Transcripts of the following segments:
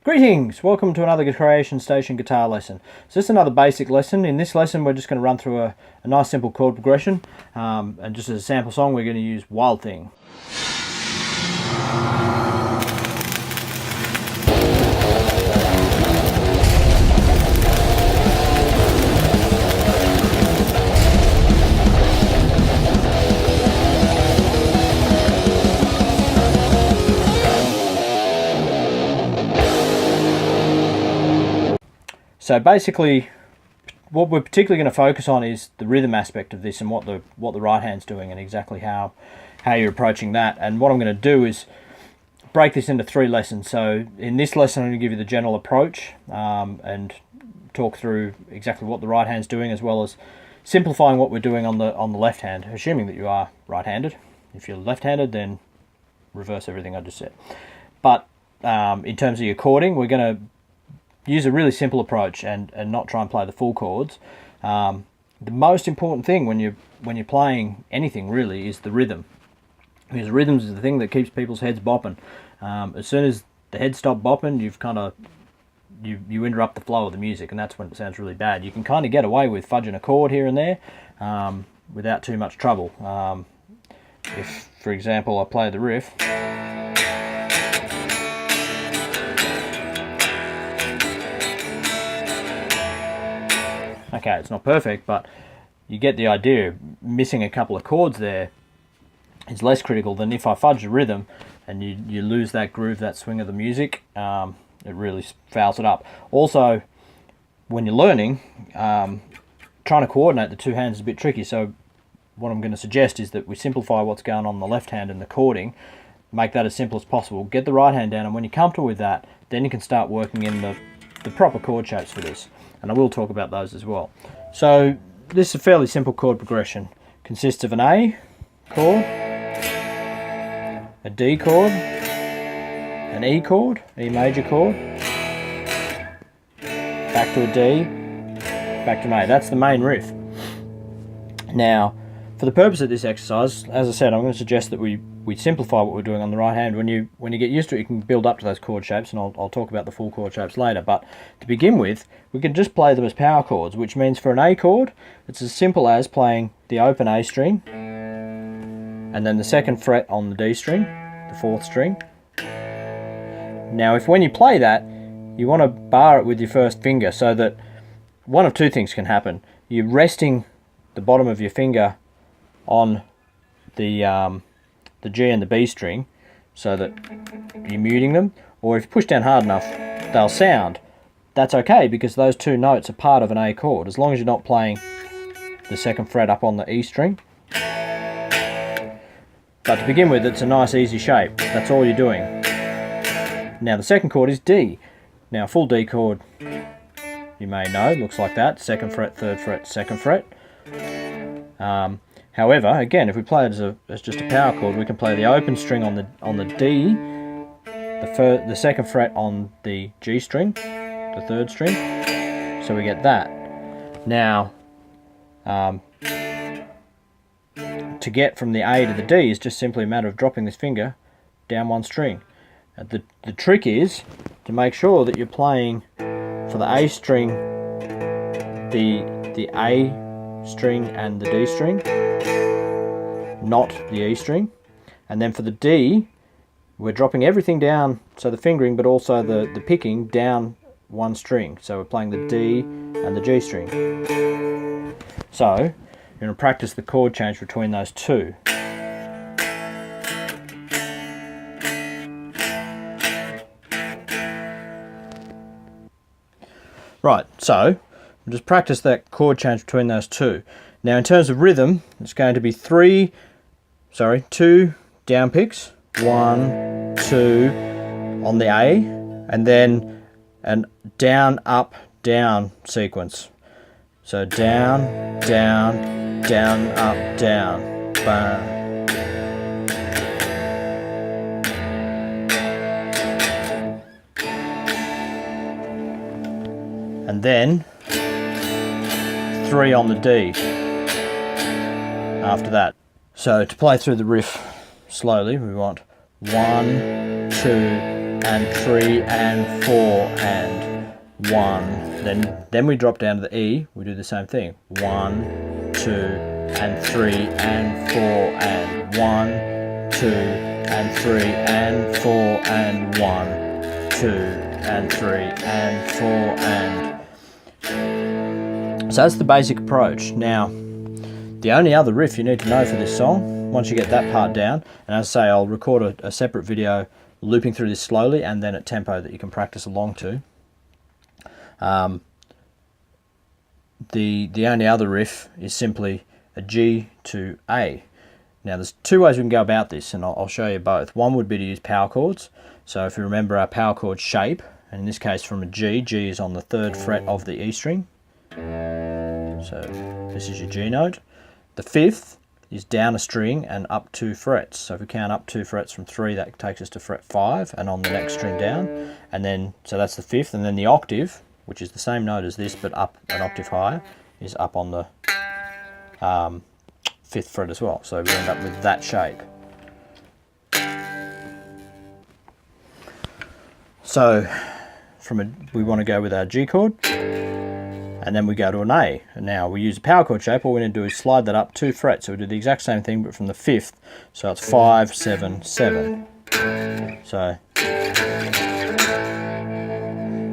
Greetings! Welcome to another Creation Station guitar lesson. So this is another basic lesson. In this lesson we're just going to run through a nice simple chord progression, and just as a sample song we're going to use Wild Thing. So basically, what we're particularly going to focus on is the rhythm aspect of this and what the right hand's doing and exactly how you're approaching that. And what I'm going to do is break this into 3 lessons. So in this lesson I'm going to give you the general approach and talk through exactly what the right hand's doing, as well as simplifying what we're doing on the left hand, assuming that you are right-handed. If you're left-handed, then reverse everything I just said. But in terms of your chording, we're going to use a really simple approach and not try and play the full chords. The most important thing when you're playing anything really is the rhythm, because rhythms is the thing that keeps people's heads bopping. As soon as the heads stop bopping, you interrupt the flow of the music, and that's when it sounds really bad. You can kind of get away with fudging a chord here and there without too much trouble. If, for example, I play the riff. Okay, it's not perfect, but you get the idea. Missing a couple of chords there is less critical than if I fudge the rhythm and you lose that groove, that swing of the music. It really fouls it up. Also, when you're learning, trying to coordinate the 2 hands is a bit tricky, so what I'm going to suggest is that we simplify what's going on the left hand and the chording, make that as simple as possible, get the right hand down, and when you're comfortable with that, then you can start working in the proper chord shapes for this. And I will talk about those as well. So this is a fairly simple chord progression. Consists of an A chord, a D chord, an E chord, E major chord, back to a D, back to an A. That's the main riff. Now, for the purpose of this exercise, as I said, I'm going to suggest that we simplify what we're doing on the right hand. When you get used to it, you can build up to those chord shapes, and I'll talk about the full chord shapes later. But to begin with, we can just play them as power chords, which means for an A chord, it's as simple as playing the open A string, and then the 2nd fret on the D string, the 4th string. Now, if when you play that, you want to bar it with your first finger, so that one of 2 things can happen. You're resting the bottom of your finger on the G and the B string, so that you're muting them, or if you push down hard enough, they'll sound. That's okay, because those 2 notes are part of an A chord, as long as you're not playing the 2nd fret up on the E string. But to begin with, it's a nice easy shape. That's all you're doing. Now the 2nd chord is D. Now a full D chord, you may know, looks like that. 2nd fret, 3rd fret, 2nd fret. However, again, if we play it as just a power chord, we can play the open string on the D, the 2nd fret on the G string, the 3rd string, so we get that. Now, to get from the A to the D is just simply a matter of dropping this finger down 1 string. The trick is to make sure that you're playing for the A string, the A string and the D string, not the E string. And then for the D, we're dropping everything down, so the fingering but also the picking down 1 string. So we're playing the D and the G string. So you're going to practice the chord change between those 2. Right, so we'll just practice that chord change between those 2. Now in terms of rhythm, it's going to be 2 down picks, 1, 2 on the A, and then an down, up, down sequence. So down, down, down, up, down. Bang. And then 3 on the D after that. So to play through the riff slowly, we want 1, 2, and 3 and 4 and 1. Then we drop down to the E. We do the same thing. 1, 2 and 3 and 4 and 1, 2 and 3 and 4 and 1, 2 and 3 and 4 and... So that's the basic approach. Now, the only other riff you need to know for this song, once you get that part down, and as I say, I'll record a separate video looping through this slowly and then at tempo that you can practice along to. The only other riff is simply a G to A. Now there's two ways we can go about this, and I'll show you both. One would be to use power chords. So if you remember our power chord shape, and in this case from a G, G is on the 3rd fret of the E string. So this is your G note. The 5th is down a string and up 2 frets. So if we count up 2 frets from 3, that takes us to fret 5, and on the next string down. And then, so that's the 5th, and then the octave, which is the same note as this but up an octave higher, is up on the 5th fret as well. So we end up with that shape. So we want to go with our G chord, and then we go to an A. And now we use a power chord shape. All we need to do is slide that up 2 frets. So we do the exact same thing but from the 5th. So it's 5, 7, 7. So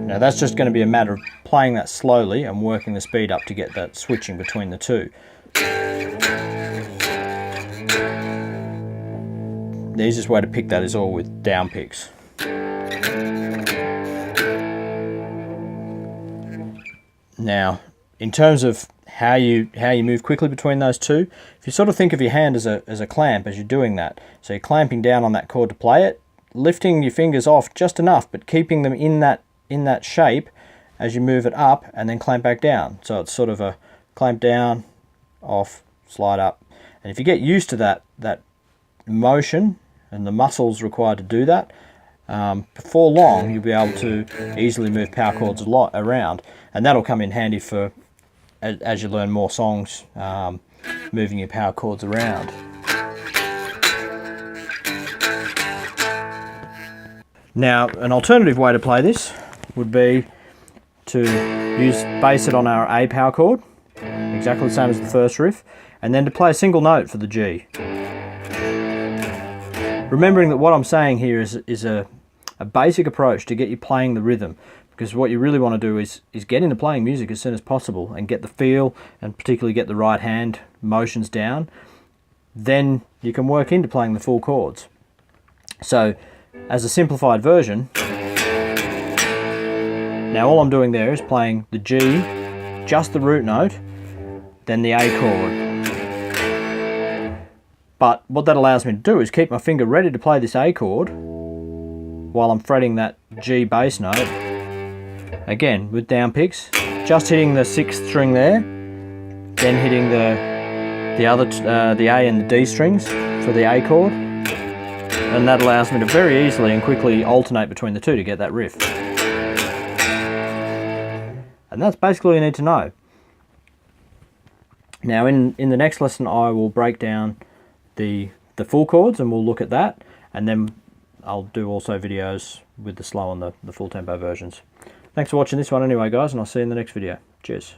now that's just going to be a matter of playing that slowly and working the speed up to get that switching between the two. The easiest way to pick that is all with down picks. Now, in terms of how you move quickly between those two, if you sort of think of your hand as a clamp as you're doing that, so you're clamping down on that chord to play it, lifting your fingers off just enough, but keeping them in that shape as you move it up, and then clamp back down. So it's sort of a clamp down, off, slide up. And if you get used to that motion and the muscles required to do that, before long you'll be able to easily move power chords a lot around, and that'll come in handy for as you learn more songs, moving your power chords around. Now, an alternative way to play this would be to base it on our A power chord, exactly the same as the first riff, and then to play a single note for the G. Remembering that what I'm saying here is a basic approach to get you playing the rhythm, because what you really want to do is get into playing music as soon as possible and get the feel, and particularly get the right hand motions down. Then you can work into playing the full chords. So as a simplified version, now all I'm doing there is playing the G, just the root note, then the A chord. But what that allows me to do is keep my finger ready to play this A chord while I'm fretting that G bass note, again with down picks, just hitting the 6th string there, then hitting the A and the D strings for the A chord, and that allows me to very easily and quickly alternate between the two to get that riff. And that's basically all you need to know. Now in the next lesson I will break down the full chords and we'll look at that, and then I'll do also videos with the slow and the full tempo versions. Thanks for watching this one anyway guys, and I'll see you in the next video. Cheers.